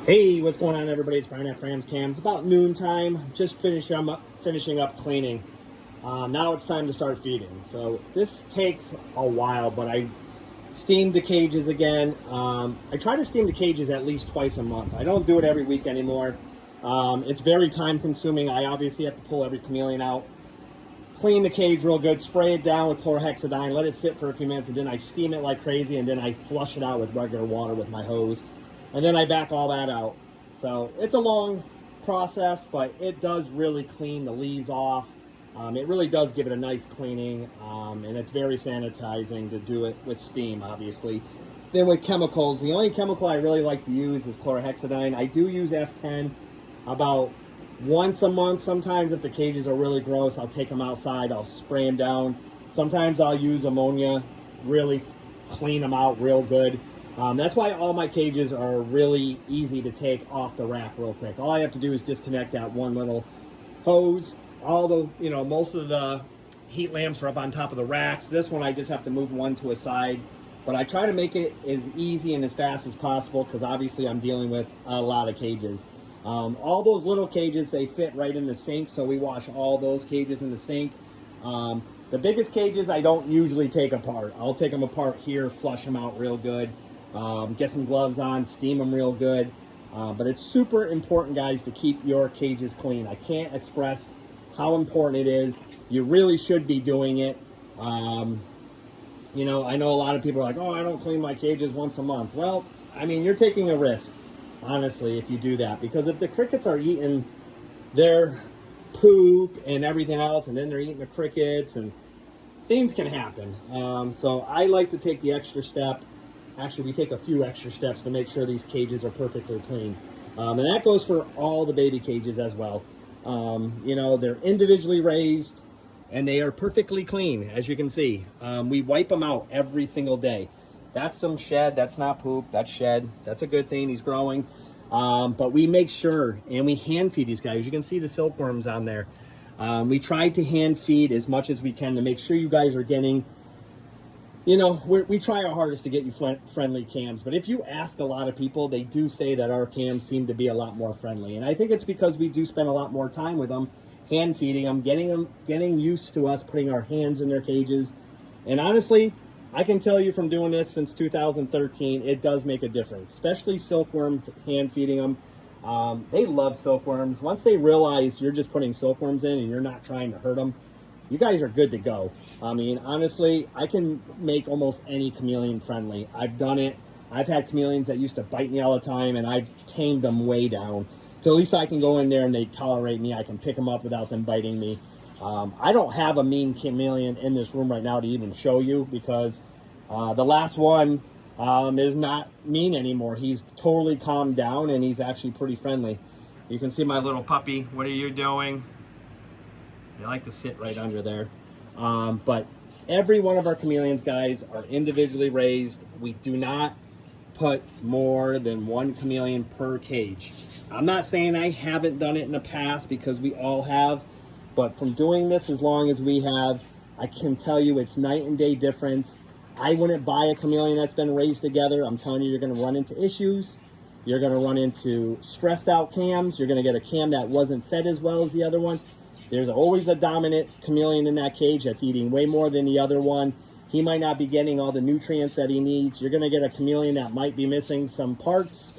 Hey, what's going on, everybody? It's Brian at Frams Cam. It's about noontime. Just finishing up cleaning. Now it's time to start feeding. So this takes a while, but I steamed the cages again. I try to steam the cages at least twice a month. I don't do it every week anymore. It's very time consuming. I obviously have to pull every chameleon out, clean the cage real good, spray it down with chlorhexidine, let it sit for a few minutes, and then I steam it like crazy, and then I flush it out with regular water with my hose. And then I back all that out. So it's a long process, but it does really clean the leaves off. It really does give it a nice cleaning, and it's very sanitizing to do it with steam, obviously. Then with chemicals, the only chemical I really like to use is chlorhexidine. I do use F10 about once a month. Sometimes if the cages are really gross, I'll take them outside, I'll spray them down. Sometimes I'll use ammonia, really clean them out real good. That's why all my cages are really easy to take off the rack real quick. All I have to do is disconnect that one little hose. Most of the heat lamps are up on top of the racks. This one I just have to move one to a side. But I try to make it as easy and as fast as possible because obviously I'm dealing with a lot of cages. All those little cages, they fit right in the sink, so we wash all those cages in the sink. The biggest cages I don't usually take apart. I'll take them apart here, flush them out real good. Get some gloves on, steam them real good. But it's super important, guys, to keep your cages clean. I can't express how important it is. You really should be doing it. I know a lot of people are like, oh, I don't clean my cages once a month. Well, I mean, you're taking a risk, honestly, if you do that. Because if the crickets are eating their poop and everything else, and then they're eating the crickets, and things can happen. So I like to take the extra step. Actually, we take a few extra steps to make sure these cages are perfectly clean. And that goes for all the baby cages as well. They're individually raised and they are perfectly clean, as you can see. We wipe them out every single day. That's some shed, that's not poop, that's shed. That's a good thing, he's growing. But we make sure, and we hand feed these guys. You can see the silkworms on there. We try to hand feed as much as we can to make sure you guys are getting, we try our hardest to get you friendly cams, but if you ask a lot of people, they do say that our cams seem to be a lot more friendly. And I think it's because we do spend a lot more time with them, hand feeding them, getting used to us putting our hands in their cages. And honestly, I can tell you from doing this since 2013, it does make a difference, especially silkworm hand feeding them. They love silkworms. Once they realize you're just putting silkworms in and you're not trying to hurt them, you guys are good to go. I mean, honestly, I can make almost any chameleon friendly. I've done it. I've had chameleons that used to bite me all the time, and I've tamed them way down. So at least I can go in there and they tolerate me. I can pick them up without them biting me. I don't have a mean chameleon in this room right now to even show you because the last one is not mean anymore. He's totally calmed down, and he's actually pretty friendly. You can see my little puppy. What are you doing? They like to sit right under there. But every one of our chameleons, guys, are individually raised. We do not put more than one chameleon per cage. I'm not saying I haven't done it in the past because we all have, but from doing this as long as we have, I can tell you it's night and day difference. I wouldn't buy a chameleon that's been raised together. I'm telling you, you're going to run into issues. You're going to run into stressed out cams. You're going to get a cam that wasn't fed as well as the other one. There's always a dominant chameleon in that cage that's eating way more than the other one. He might not be getting all the nutrients that he needs. You're going to get a chameleon that might be missing some parts.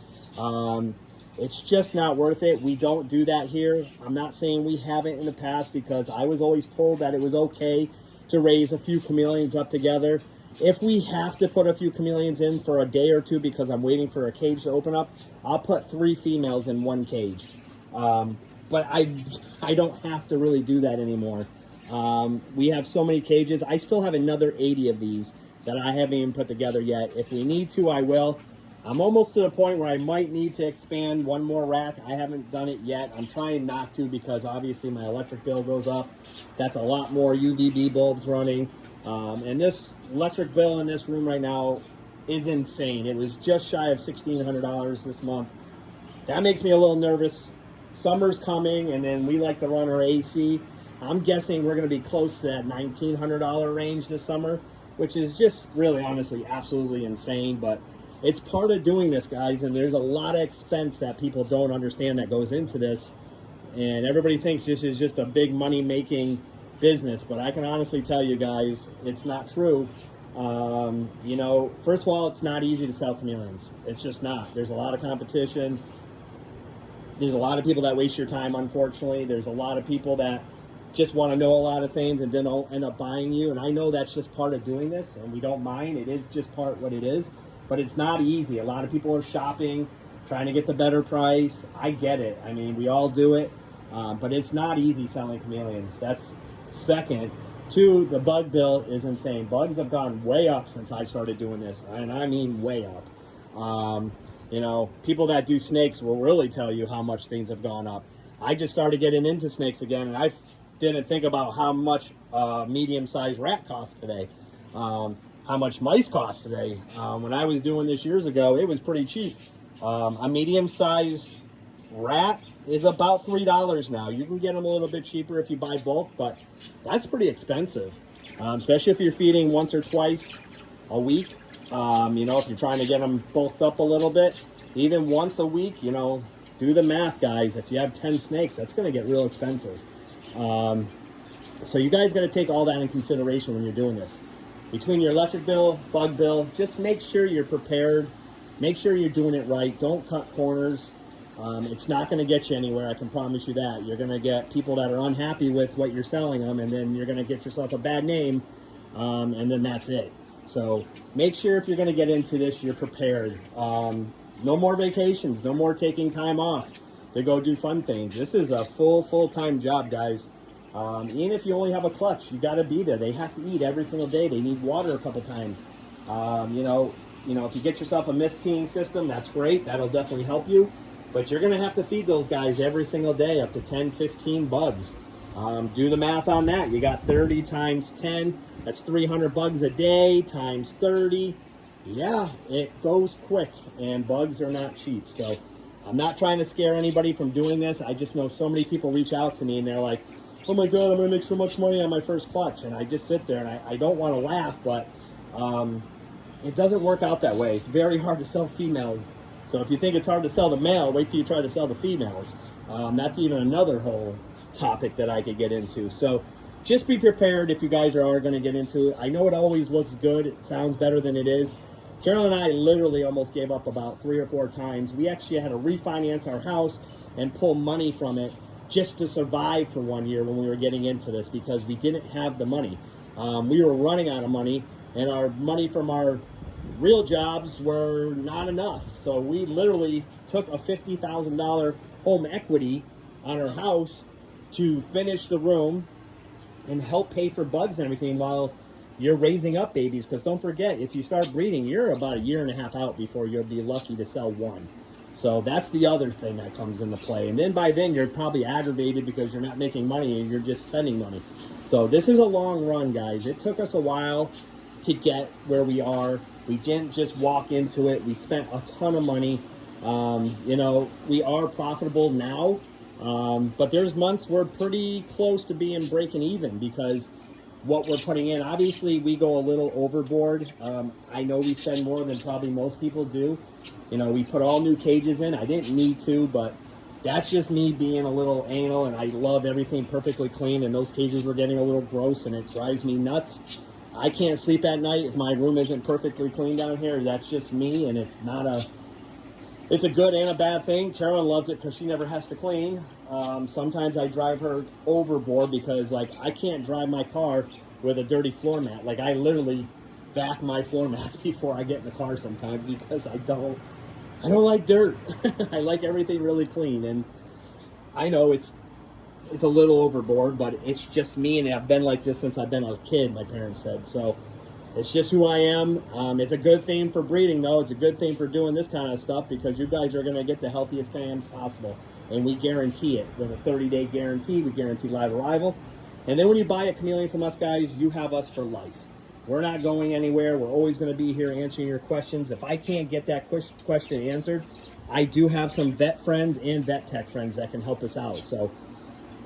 It's just not worth it. We don't do that here. I'm not saying we haven't in the past because I was always told that it was okay to raise a few chameleons up together. If we have to put a few chameleons in for a day or two because I'm waiting for a cage to open up, I'll put 3 females in one cage. But I don't have to really do that anymore. We have so many cages. I still have another 80 of these that I haven't even put together yet. If we need to, I will. I'm almost to the point where I might need to expand one more rack. I haven't done it yet. I'm trying not to because obviously my electric bill goes up. That's a lot more UVB bulbs running. And this electric bill in this room right now is insane. It was just shy of $1,600 this month. That makes me a little nervous. Summer's coming, and then we like to run our AC. I'm guessing we're going to be close to that $1,900 range this summer, which is just really, honestly, absolutely insane. But it's part of doing this, guys, and there's a lot of expense that people don't understand that goes into this, and everybody thinks this is just a big money-making business, but I can honestly tell you guys, it's not true. You know, first of all, it's not easy to sell chameleons. It's just not. There's a lot of competition. There's a lot of people that waste your time, unfortunately. There's a lot of people that just want to know a lot of things and then don't end up buying you. And I know that's just part of doing this, and we don't mind. It is just part what it is, but it's not easy. A lot of people are shopping, trying to get the better price. I get it. I mean, we all do it, but it's not easy selling chameleons. That's second. Two, the bug bill is insane. Bugs have gone way up since I started doing this, and I mean way up. You know, people that do snakes will really tell you how much things have gone up. I just started getting into snakes again, and I didn't think about how much medium-sized rat costs today, how much mice cost today. When I was doing this years ago, it was pretty cheap. A medium-sized rat is about $3 now. You can get them a little bit cheaper if you buy bulk, but that's pretty expensive, especially if you're feeding once or twice a week. You know, if you're trying to get them bulked up a little bit, even once a week, you know, do the math, guys. If you have 10 snakes, that's going to get real expensive. So you guys got to take all that in consideration when you're doing this. Between your electric bill, bug bill, just make sure you're prepared. Make sure you're doing it right. Don't cut corners. It's not going to get you anywhere, I can promise you that. You're going to get people that are unhappy with what you're selling them, and then you're going to get yourself a bad name, and then that's it. So make sure if you're going to get into this, you're prepared. No more vacations, no more taking time off to go do fun things. This is a full-time job, guys. Even if you only have a clutch, you got to be there. They have to eat every single day. They need water a couple times. You know, if you get yourself a mist keying system, that's great. That'll definitely help you. But you're going to have to feed those guys every single day, up to 10, 15 bugs. Do the math on that. You got 30 times 10. That's 300 bugs a day times 30. Yeah, it goes quick, and bugs are not cheap. So I'm not trying to scare anybody from doing this. I just know so many people reach out to me, and they're like, oh my God, I'm going to make so much money on my first clutch. And I just sit there, and I don't want to laugh, but it doesn't work out that way. It's very hard to sell females. So if you think it's hard to sell the male, wait till you try to sell the females. That's even another whole topic that I could get into. So just be prepared if you guys are going to get into it. I know it always looks good. It sounds better than it is. Carol and I literally almost gave up about 3 or 4 times. We actually had to refinance our house and pull money from it just to survive for 1 year when we were getting into this, because we didn't have the money. We were running out of money, and our money from our real jobs were not enough. So we literally took a $50,000 home equity on our house to finish the room and help pay for bugs and everything while you're raising up babies. Because don't forget, if you start breeding, you're about 1.5 years out before you'll be lucky to sell one. So that's the other thing that comes into play. And then by then, you're probably aggravated because you're not making money and you're just spending money. So this is a long run, guys. It took us a while to get where we are. We didn't just walk into it. We spent a ton of money. You know, we are profitable now, but there's months we're pretty close to being breaking even because what we're putting in, obviously we go a little overboard. I know we spend more than probably most people do. You know, we put all new cages in. I didn't need to, but that's just me being a little anal, and I love everything perfectly clean, and those cages were getting a little gross, and it drives me nuts. I can't sleep at night if my room isn't perfectly clean down here. That's just me, and it's a good and a bad thing. Carolyn loves it because she never has to clean. Sometimes I drive her overboard because, like, I can't drive my car with a dirty floor mat. Like, I literally vac my floor mats before I get in the car sometimes because I don't like dirt. I like everything really clean, and I know it's a little overboard, but it's just me, and I've been like this since I've been a kid, my parents said. So it's just who I am. It's a good thing for breeding, though. It's a good thing for doing this kind of stuff because you guys are going to get the healthiest cams possible, and we guarantee it. With a 30-day guarantee, we guarantee live arrival. And then when you buy a chameleon from us, guys, you have us for life. We're not going anywhere. We're always going to be here answering your questions. If I can't get that question answered, I do have some vet friends and vet tech friends that can help us out. So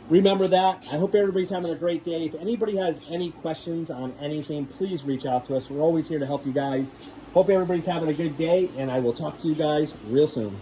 remember that. I hope everybody's having a great day. If anybody has any questions on anything, please reach out to us. We're always here to help you guys. Hope everybody's having a good day, and I will talk to you guys real soon.